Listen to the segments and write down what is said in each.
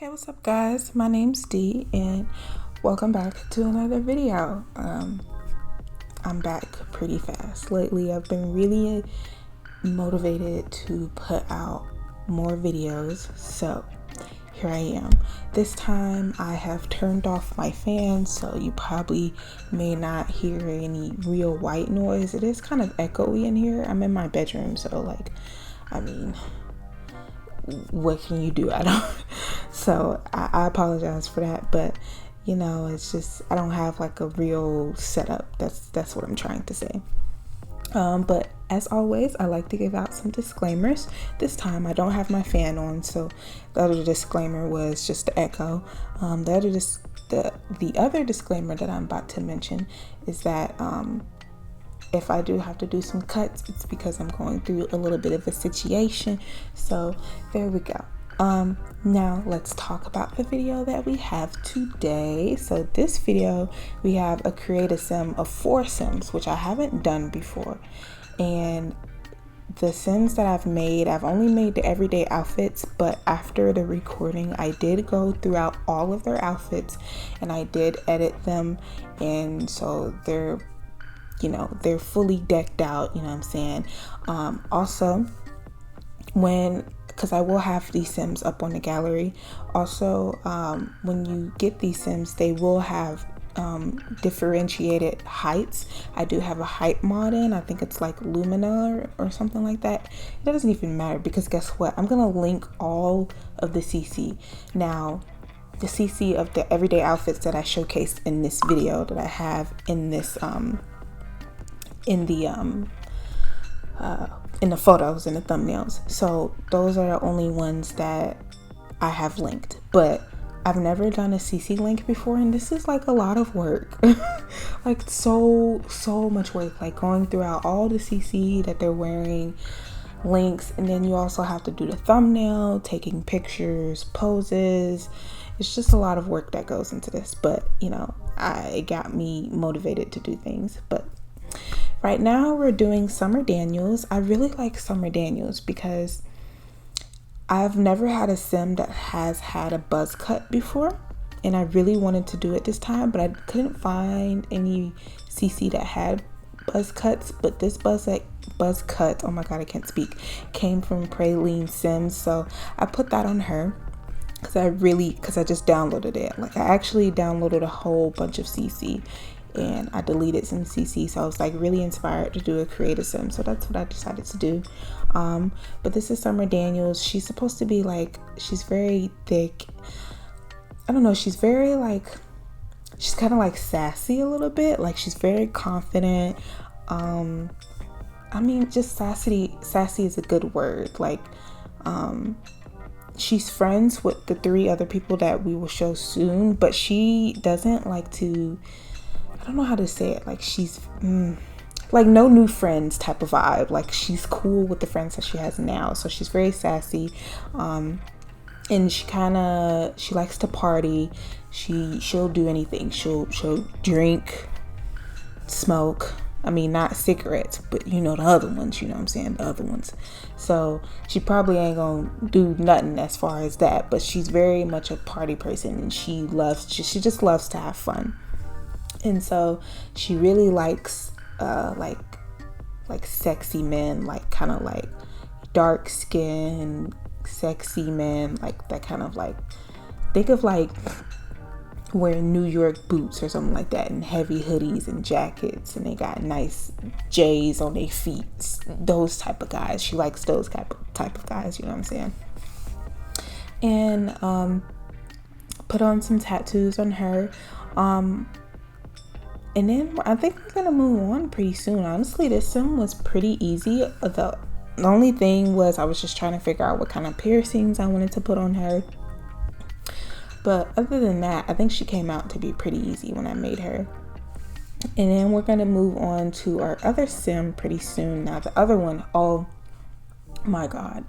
Hey, what's up guys? My name's Dee and welcome back to another video. I'm back pretty fast. Lately I've been really motivated to put out more videos, so here I am. This time I have turned off my fan, so you probably may not hear any real white noise. It is kind of echoey in here. I'm in my bedroom, so what can you do? I don't so I apologize for that, but it's just I don't have like a real setup. That's what I'm trying to say. But as always, I like to give out some disclaimers. This time I don't have my fan on, so the other disclaimer was just the echo. The other disclaimer that I'm about to mention is that if I do have to do some cuts, it's because I'm going through a little bit of a situation. So there we go. Now let's talk about the video that we have today. So this video, we have a create a sim of 4 sims, which I haven't done before. And the sims that I've only made the everyday outfits, but after the recording, I did go throughout all of their outfits and I did edit them. And so they're fully decked out, you know what I'm saying? Also, because I will have these sims up on the gallery. Also, when you get these sims, they will have differentiated heights. I do have a height mod in. I think it's like Lumina or something like that. It doesn't even matter because guess what? I'm gonna link all of the CC. Now, the CC of the everyday outfits that I showcased in this video that I have in this in the photos and the thumbnails. So those are the only ones that I have linked, but I've never done a CC link before, and this is like a lot of work. Like so much work, like going throughout all the CC that they're wearing, links, and then you also have to do the thumbnail, taking pictures, poses. It's just a lot of work that goes into this, but it got me motivated to do things. But right now we're doing Summer Daniels. I really like Summer Daniels because I've never had a sim that has had a buzz cut before, and I really wanted to do it this time, but I couldn't find any CC that had buzz cuts. But this buzz cut, oh my god, I can't speak, came from Praline Sims, so I put that on her because I just downloaded it. Like I actually downloaded a whole bunch of CC and I deleted some CC, so I was like really inspired to do a creative sim, so that's what I decided to do. But this is Summer Daniels. She's supposed to be like, she's very thick. I don't know, she's very like, she's kind of like sassy a little bit, like she's very confident. Just sassy is a good word. Like she's friends with the 3 other people that we will show soon, but she doesn't like to, I don't know how to say it, like she's like no new friends type of vibe. Like she's cool with the friends that she has now, so she's very sassy, and she likes to party. She'll do anything. She'll drink, smoke. Not cigarettes, but the other ones, you know what I'm saying, the other ones. So she probably ain't gonna do nothing as far as that, but she's very much a party person, and she just loves to have fun. And so she really likes like sexy men, like kind of like dark skin sexy men, like that kind of, like, think of like wearing New York boots or something like that, and heavy hoodies and jackets, and they got nice J's on their feet. Those type of guys. She likes those type of guys, you know what I'm saying? And put on some tattoos on her. And then I think we're gonna move on pretty soon. Honestly, this sim was pretty easy. The only thing was I was just trying to figure out what kind of piercings I wanted to put on her. But other than that, I think she came out to be pretty easy when I made her. And then we're gonna move on to our other sim pretty soon. Now the other one, oh my god,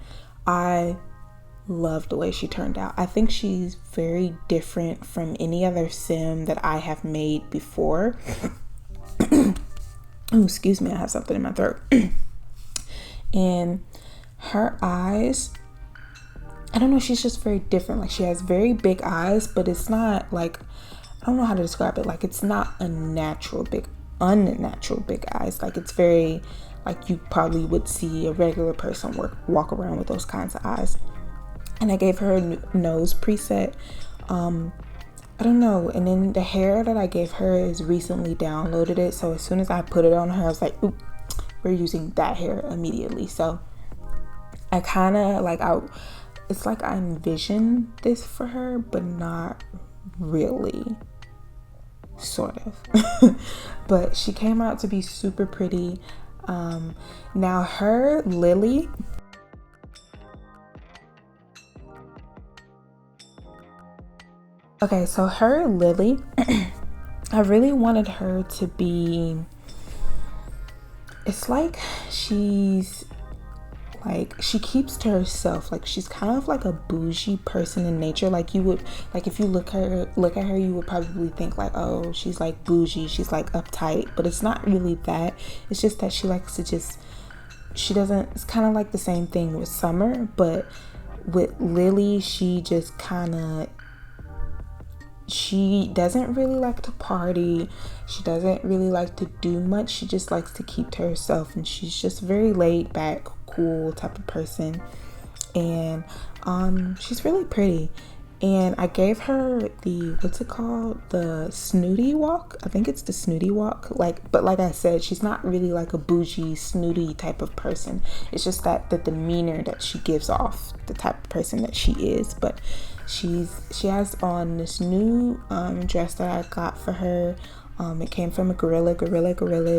I love the way she turned out. I think she's very different from any other sim that I have made before. Oh, excuse me, I have something in my throat. And her eyes I don't know, she's just very different. Like, she has very big eyes, but it's not like, I don't know how to describe it. Like, it's not unnatural big eyes. Like, it's very, like, you probably would see a regular person walk around with those kinds of eyes. And I gave her a nose preset. I don't know. And then the hair that I gave her is recently downloaded it. So as soon as I put it on her, I was like, oop, we're using that hair immediately. So I kind of like, it's like I envisioned this for her, but not really, sort of. But she came out to be super pretty. Now her Lily, okay, so her Lily, I really wanted her to be, it's like she keeps to herself. Like, she's kind of like a bougie person in nature. Like, you would, like, if you look at her, you would probably think like, oh, she's like bougie, she's like uptight, but it's not really that. It's just that she likes to just, she doesn't, it's kind of like the same thing with Summer, but with Lily, she just kind of, she doesn't really like to party. She doesn't really like to do much. She just likes to keep to herself, and she's just very laid back, cool type of person. And she's really pretty. And I gave her the, what's it called, the snooty walk. I think it's the snooty walk. But like I said, she's not really like a bougie snooty type of person. It's just that the demeanor that she gives off, the type of person that she is. But she has on this new dress that I got for her. It came from a gorilla,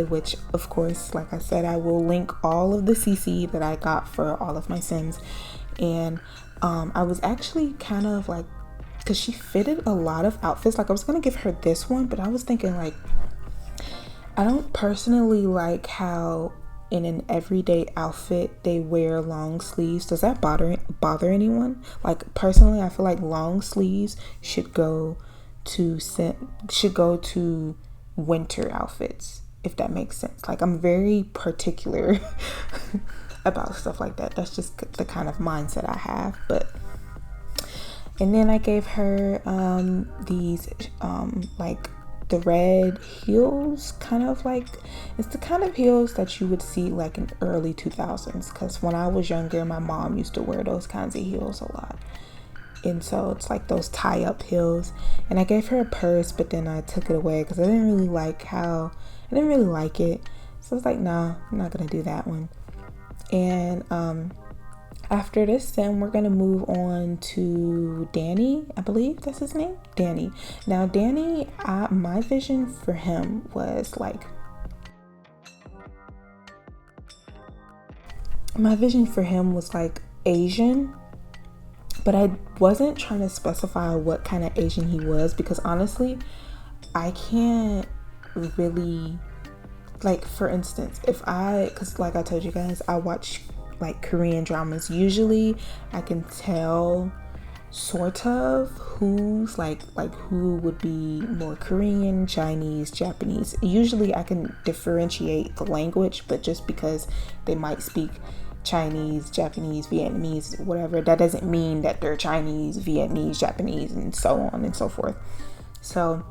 which of course, like I said, I will link all of the CC that I got for all of my Sims. And I was actually kind of like, because she fitted a lot of outfits. Like, I was gonna give her this one, but I was thinking like, I don't personally like how in an everyday outfit they wear long sleeves. Does that bother anyone? Like, personally, I feel like long sleeves should go to winter outfits, if that makes sense. Like, I'm very particular about stuff like that. That's just the kind of mindset I have. But, and then I gave her these like the red heels, kind of like, it's the kind of heels that you would see like in early 2000s, because when I was younger, my mom used to wear those kinds of heels a lot. And so it's like those tie-up heels. And I gave her a purse, but then I took it away because I didn't really like it. So I was like, nah, I'm not gonna do that one. And after this, then we're gonna move on to Danny. I believe that's his name, Danny. Now Danny, my vision for him was like, Asian. But I wasn't trying to specify what kind of Asian he was, because honestly, I can't really, like, for instance, because like I told you guys, I watch like Korean dramas. Usually I can tell sort of who's like who would be more Korean, Chinese, Japanese. Usually I can differentiate the language, but just because they might speak Chinese, Japanese, Vietnamese, whatever, that doesn't mean that they're Chinese, Vietnamese, Japanese, and so on and so forth. So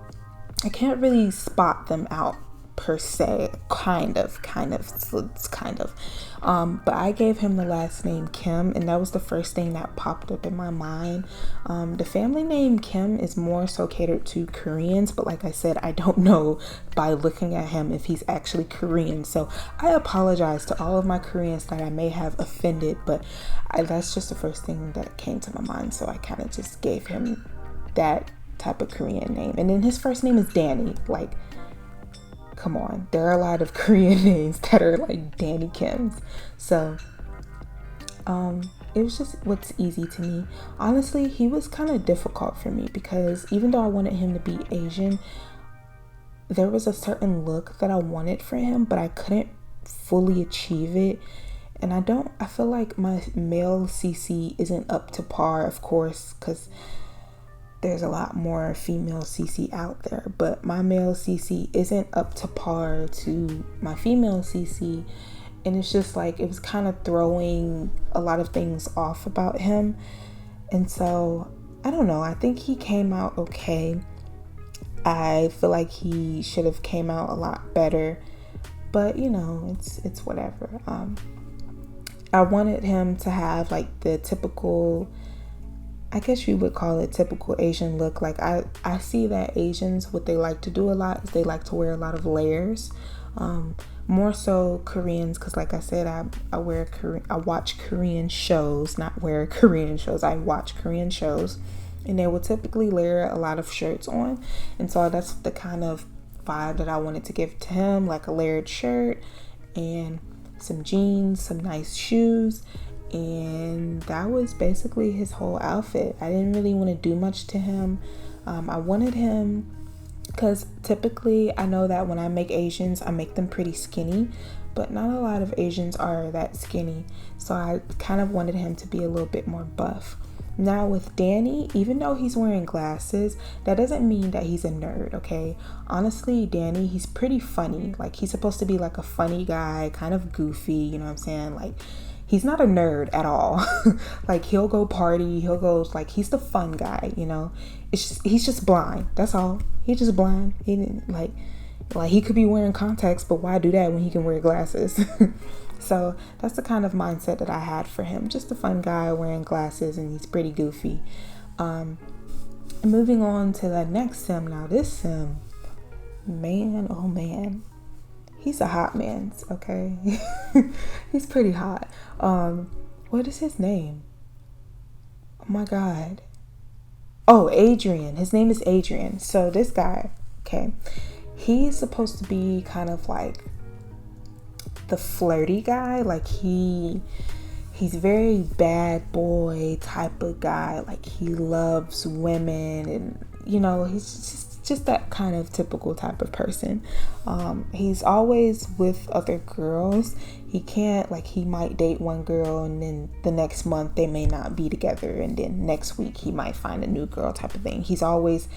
I can't really spot them out per se, kind of. But I gave him the last name Kim, and that was the first thing that popped up in my mind. The family name Kim is more so catered to Koreans, but like I said, I don't know by looking at him if he's actually Korean. So I apologize to all of my Koreans that I may have offended, but that's just the first thing that came to my mind. So I kind of just gave him that type of Korean name. And then his first name is Danny. Like, come on, there are a lot of Korean names that are like Danny Kims. So it was just what's easy to me. Honestly, he was kind of difficult for me because even though I wanted him to be Asian, there was a certain look that I wanted for him, but I couldn't fully achieve it. And I feel like my male CC isn't up to par, of course, because there's a lot more female CC out there, but my male CC isn't up to par to my female CC. And it's just like, it was kind of throwing a lot of things off about him. And so, I don't know, I think he came out okay. I feel like he should have came out a lot better, but you know, it's whatever. I wanted him to have like the typical, I guess you would call it typical Asian look. Like I see that Asians, what they like to do a lot is they like to wear a lot of layers. More so Koreans, because like I said, I watch Korean shows, not wear Korean shows. I watch Korean shows, and they will typically layer a lot of shirts on, and so that's the kind of vibe that I wanted to give to him, like a layered shirt and some jeans, some nice shoes, and that was basically his whole outfit. I didn't really want to do much to him. I wanted him, because typically I know that when I make Asians, I make them pretty skinny, but not a lot of Asians are that skinny, so I kind of wanted him to be a little bit more buff. Now with Danny, even though he's wearing glasses, that doesn't mean that he's a nerd, okay? Honestly, Danny, he's pretty funny. Like, he's supposed to be like a funny guy, kind of goofy, you know what I'm saying? Like, he's not a nerd at all. Like, he'll go party, he'll go, like, he's the fun guy, you know? He's just blind, that's all. He's just blind. He didn't, like he could be wearing contacts, but why do that when he can wear glasses? So that's the kind of mindset that I had for him. Just a fun guy wearing glasses, and he's pretty goofy. Moving on to the next sim. Now this sim, man, oh man, he's a hot man, okay? He's pretty hot. What is his name? Oh my God. Oh, Adrian. His name is Adrian. So this guy, okay, he's supposed to be kind of like the flirty guy. Like he's very bad boy type of guy. Like he loves women, and you know, he's just that kind of typical type of person. He's always with other girls. He can't, like, he might date one girl and then the next month they may not be together, and then next week he might find a new girl type of thing. He's always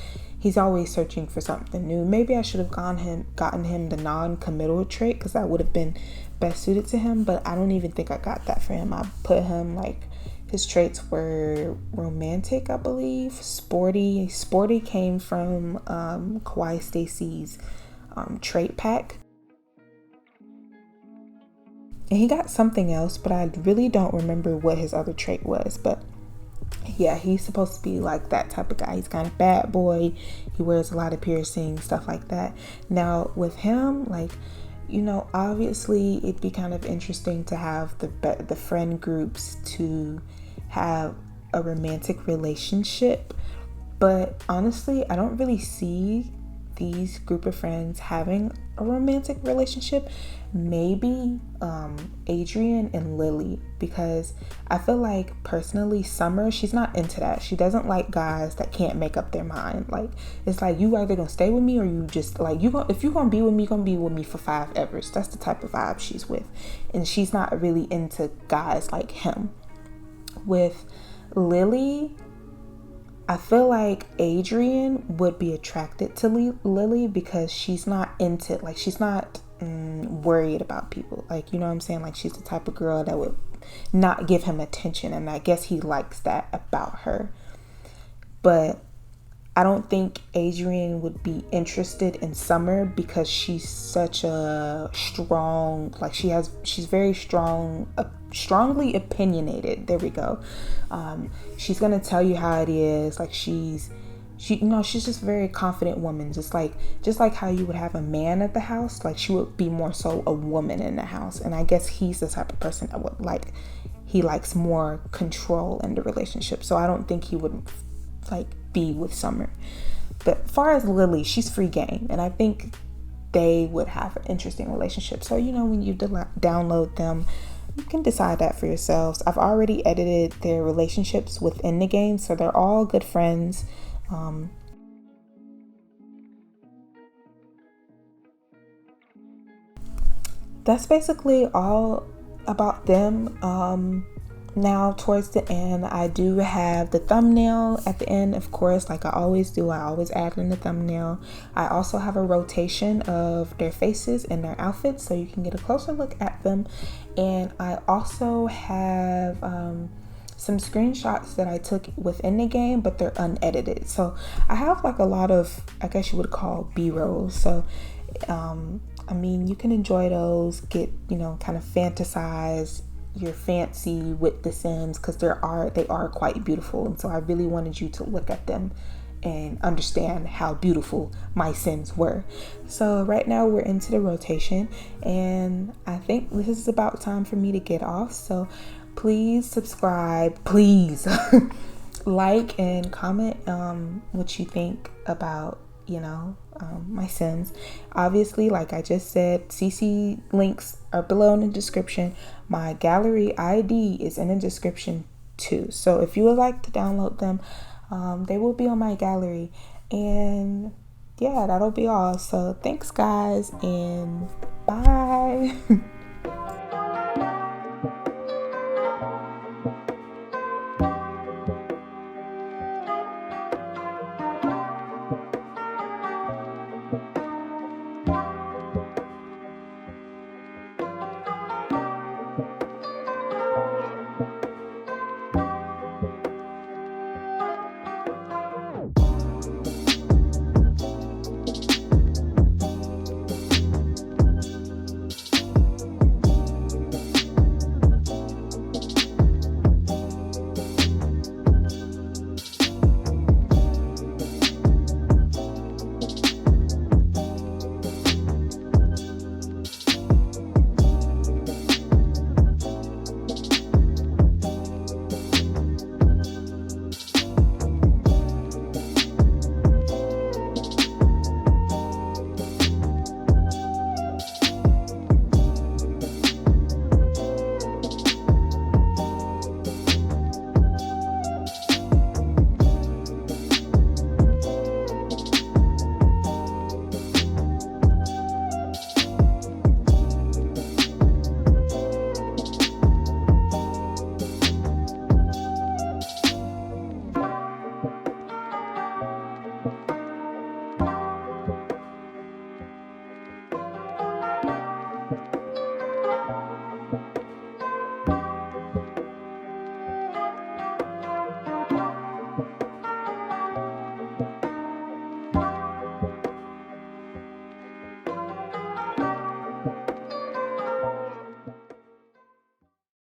searching for something new. Maybe I should have gotten him the non-committal trait, because that would have been best suited to him, but I don't even think I got that for him. I put him, like, his traits were romantic, I believe, sporty. Sporty came from Kawhi Stacy's trait pack. And he got something else, but I really don't remember what his other trait was. But yeah, he's supposed to be like that type of guy. He's kind of bad boy. He wears a lot of piercings, stuff like that. Now with him, like, you know, obviously it'd be kind of interesting to have the friend groups to have a romantic relationship. But honestly, I don't really see these group of friends having a romantic relationship. Maybe Adrian and Lily, because I feel like personally Summer, she's not into that. She doesn't like guys that can't make up their mind. Like, it's like, you either gonna stay with me, or you just, like, if you're gonna be with me, you're gonna be with me for 5 evers. That's the type of vibe she's with, and she's not really into guys like him. With Lily, I feel like Adrian would be attracted to Lily, because she's not into, like, she's not worried about people. Like, you know what I'm saying? Like, she's the type of girl that would not give him attention, and I guess he likes that about her. But I don't think Adrian would be interested in Summer, because she's such a strong, like, she's very strong, strongly opinionated. There we go. She's gonna tell you how it is. Like, she's just a very confident woman, just like how you would have a man at the house. Like, she would be more so a woman in the house. And I guess he's the type of person that would, like, he likes more control in the relationship. So I don't think he would, like, be with Summer. But as far as Lily, she's free game, and I think they would have an interesting relationship. So, you know, when you download them, you can decide that for yourselves. I've already edited their relationships within the game, so they're all good friends. That's basically all about them. Now towards the end, I do have the thumbnail at the end, of course, like I always do. I always add in the thumbnail. I also have a rotation of their faces and their outfits, so you can get a closer look at them. And I also have some screenshots that I took within the game, but they're unedited. So I have like a lot of, I guess you would call B-rolls. So I mean, you can enjoy those, get, you know, kind of fantasize your fancy with the Sims, because they are quite beautiful. And so I really wanted you to look at them and understand how beautiful my Sims were. So right now we're into the rotation, and I think this is about time for me to get off. So please subscribe, please like and comment what you think about, you know, my Sims. Obviously, like I just said, CC links are below in the description. My gallery ID is in the description too. So if you would like to download them, they will be on my gallery. And yeah, that'll be all. So thanks guys, and bye.